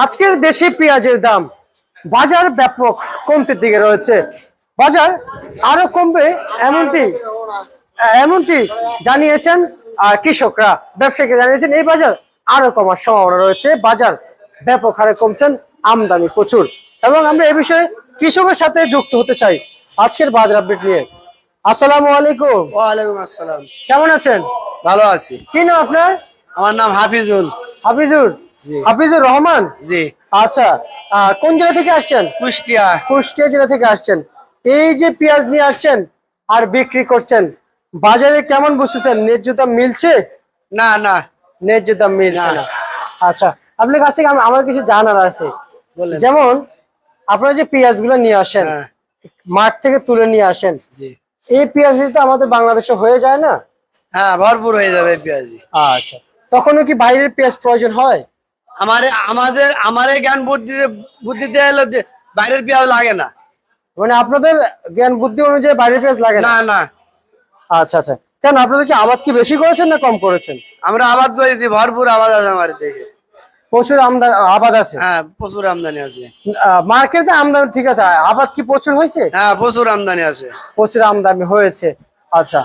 আজকের দেশি পেঁয়াজের দাম বাজার ব্যাপক কমতির দিকে রয়েছে। বাজার আরো কমবে এমনটি এমনটি জানিয়েছেন কৃষকরা, ব্যবসায়ীরা জানিয়েছেন এই বাজার আরো কমার সম্ভাবনা রয়েছে। বাজার ব্যাপক হারে কমছেন, আমদানি প্রচুর। এবং আমরা এই বিষয়ে কৃষকের সাথে যুক্ত হতে চাই আজকের বাজার আপডেট নিয়ে। আসসালামু আলাইকুম। ওয়ালাইকুম আসসালাম। কেমন আছেন? ভালো আছি। কি নাম আপনার? আমার নাম হাফিজুল। হাফিজুর? জি। হাফিজুর রহমান? জি। আচ্ছা, কোন জেলা থেকে আসছেন? কুষ্টিয়া। কুষ্টিয়া জেলা থেকে আসছেন। এই যে পেঁয়াজ নিয়ে আসছেন আর বিক্রি করছেন, বাজারে কেমন বুঝতেছেন? ন্যায্য দাম মিলছে? না না, ন্যায্য দাম মিলছে না। আচ্ছা, আপনার কাছ থেকে আমার কিছু জানার আছে। বলেন। যেমন আপনারা যে পেঁয়াজ গুলো নিয়ে আসেন, হ্যাঁ। মাঠ থেকে তুলে নিয়ে আসেন, জি। এই পেঁয়াজ তো আমাদের বাংলাদেশে হয়ে যায় না? হ্যাঁ, ভরপুর হয়ে যাবে পেঁয়াজি। আচ্ছা, তখনও কি বাইরের পেঁয়াজ প্রয়োজন হয়? আমারে জ্ঞান বুদ্ধিতে এলো যে বাইরের পেঁয়াজ লাগে না। মানে আপনাদের জ্ঞান বুদ্ধি অনুযায়ী বাইরের পেঁয়াজ লাগে না? না না, আচ্ছা আচ্ছা, কেন আপনাদের কি আবাদ কি বেশি করেছেন না কম করেছেন? আমরা আবাদ করেছি, ভরপুর আবাদ আছে আমার থেকে। প্রচুর আবাদ আছে? হ্যাঁ, প্রচুর আমদানি আছে। মার্কেটে আমদানি ঠিক আছে, আবাদ কি প্রচুর হয়েছে? হ্যাঁ, প্রচুর আমদানি আছে। প্রচুর আমদানি হয়েছে। আচ্ছা,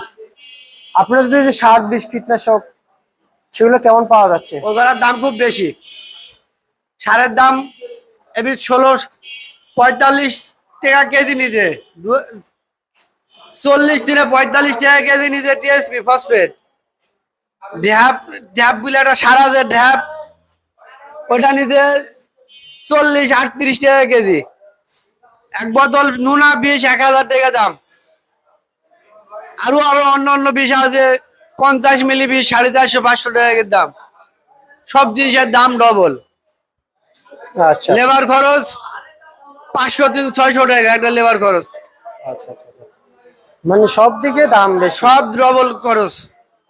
আপনাদের যে সার বিষ কীটনাশক সেগুলো কেমন পাওয়া যাচ্ছে? ওগুলোর দাম খুব বেশি। সারের দাম এবার 45 টাকা কেজি নিতে, 40 দিনে 45 টাকা কেজি নিতে। টিএসপি ফসফেট ঢ্যাপ গুলো একটা সার আছে, ঢ্যাপ ওটা নিতে 40-38 টাকা কেজি। এক বোতল নুনা বিষ 1000 টাকা দাম। আরো আরো অন্য অন্য বিষ আছে, 50 মিলি বিষ 450-500 টাকা দাম। সব জিনিসের দাম ডবল। আচ্ছা লেবার খরচ 500-600 টাকা একটা লেবার খরচ। আচ্ছা আচ্ছা, মানে সব দিকে দাম বেশি, সব ডবল খরচ।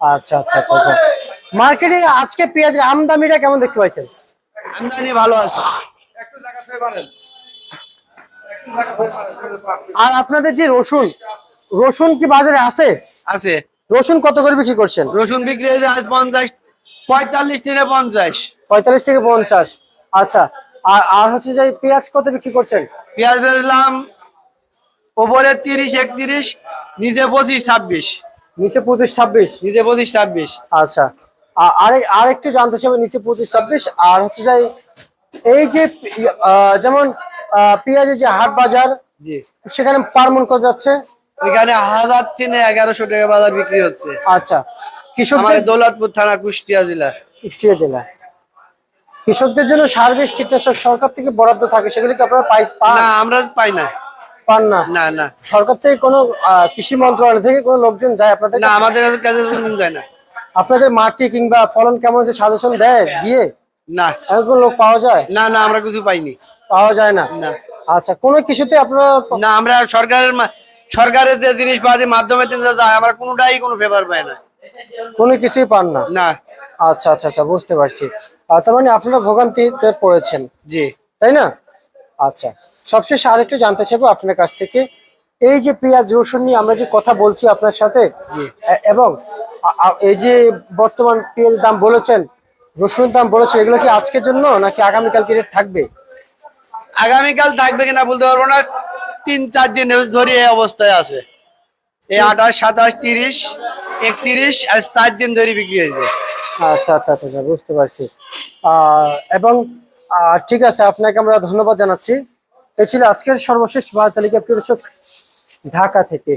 আচ্ছা আচ্ছা আচ্ছা আচ্ছা। মার্কেটে আজকে পেঁয়াজের আমদানিটা কেমন দেখতে পাচ্ছেন? আমদানি ভালো আছে। আর আপনাদের যে রসুন, রসুন কি বাজারে আছে? আছে। রসুন কত করে বিক্রি করছেন? রসুন বিক্রি হয়েছে আজ 45 থেকে 50। 45 থেকে 50। আচ্ছা, আর হচ্ছে যে পেঁয়াজ কত বিক্রি করছেন? পেঁয়াজ বেচলাম ওপরে 30-31, নিচে 25-26। নিচে 25-26? নিচে 25-26। আচ্ছা, আরেকটু জানতে চাইবো, নিচে 25-26 আর হচ্ছে যে এই যে যেমন পেঁয়াজের যে হাট বাজার, জি। সেখানে পার মন কত যাচ্ছে? ওইখানে 1000 থেকে 1100 টাকা বাজার বিক্রি হচ্ছে। আচ্ছা, আমাদের কৃষকদের দৌলতপুর থানা, কুষ্টিয়া জেলা। কুষ্টিয়া জেলা। কৃষকদের জন্য সার বিষ কীটনাশক সরকার থেকে বরাদ্দ থাকে, সেগুলি কি আপনারা পান? না, আমরা পাই না। পান না? না না সরকার থেকে কোনো কৃষি মন্ত্রণালয় থেকে কোনো লোকজন যায় আপনাদের না, কাছে? আমাদের কাছে কোনদিন যায় না। আপনাদের মাটি কিংবা ফলন কেমন আছে সাজেশন দেয় গিয়ে? না এরকম লোক পাওয়া যায়? না না, আমরা কিছু পাইনি। পাওয়া যায় না? না আচ্ছা, কোনো কিছুতে আপনারা না, আমরা সরকারের যে জিনিস পাওয়া মাধ্যমে যায়, আমরা কোনোটাই কোনো পেপার পাই না। কোনো কিছুই পান না? না। আচ্ছা আচ্ছা আচ্ছা, বুঝতে পারছি। তার মানে আপনারা ভোগান্তিতে পড়েছেন, জি। তাই না? আচ্ছা, সবশেষে আরেকটু জানতে চাইবো আপনার কাছ থেকে, এই যে পেঁয়াজ রসুন নিয়ে আমরা যে কথা বলছি আপনার সাথে, জি। এবং এই যে বর্তমান পেঁয়াজের দাম বলেছেন, রসুনের দাম বলেছেন, এগুলো কি আজকের জন্য নাকি আগামীকাল কি রেট থাকবে? আগামীকাল থাকবে কিনা বলতে পারবো না। 3-4 দিন ধরে এই অবস্থায় আছে। এই 28, 27, 30, 31 আর 4 দিন ধরে বিক্রি হয়েছে। আচ্ছা আচ্ছা আচ্ছা আচ্ছা, বুঝতে পারছি। এবং ঠিক আছে, আপনাকে আমরা ধন্যবাদ জানাচ্ছি। এই ছিল আজকের সর্বশেষ বাজার তালিকা, প্রিয় দর্শক, ঢাকা থেকে।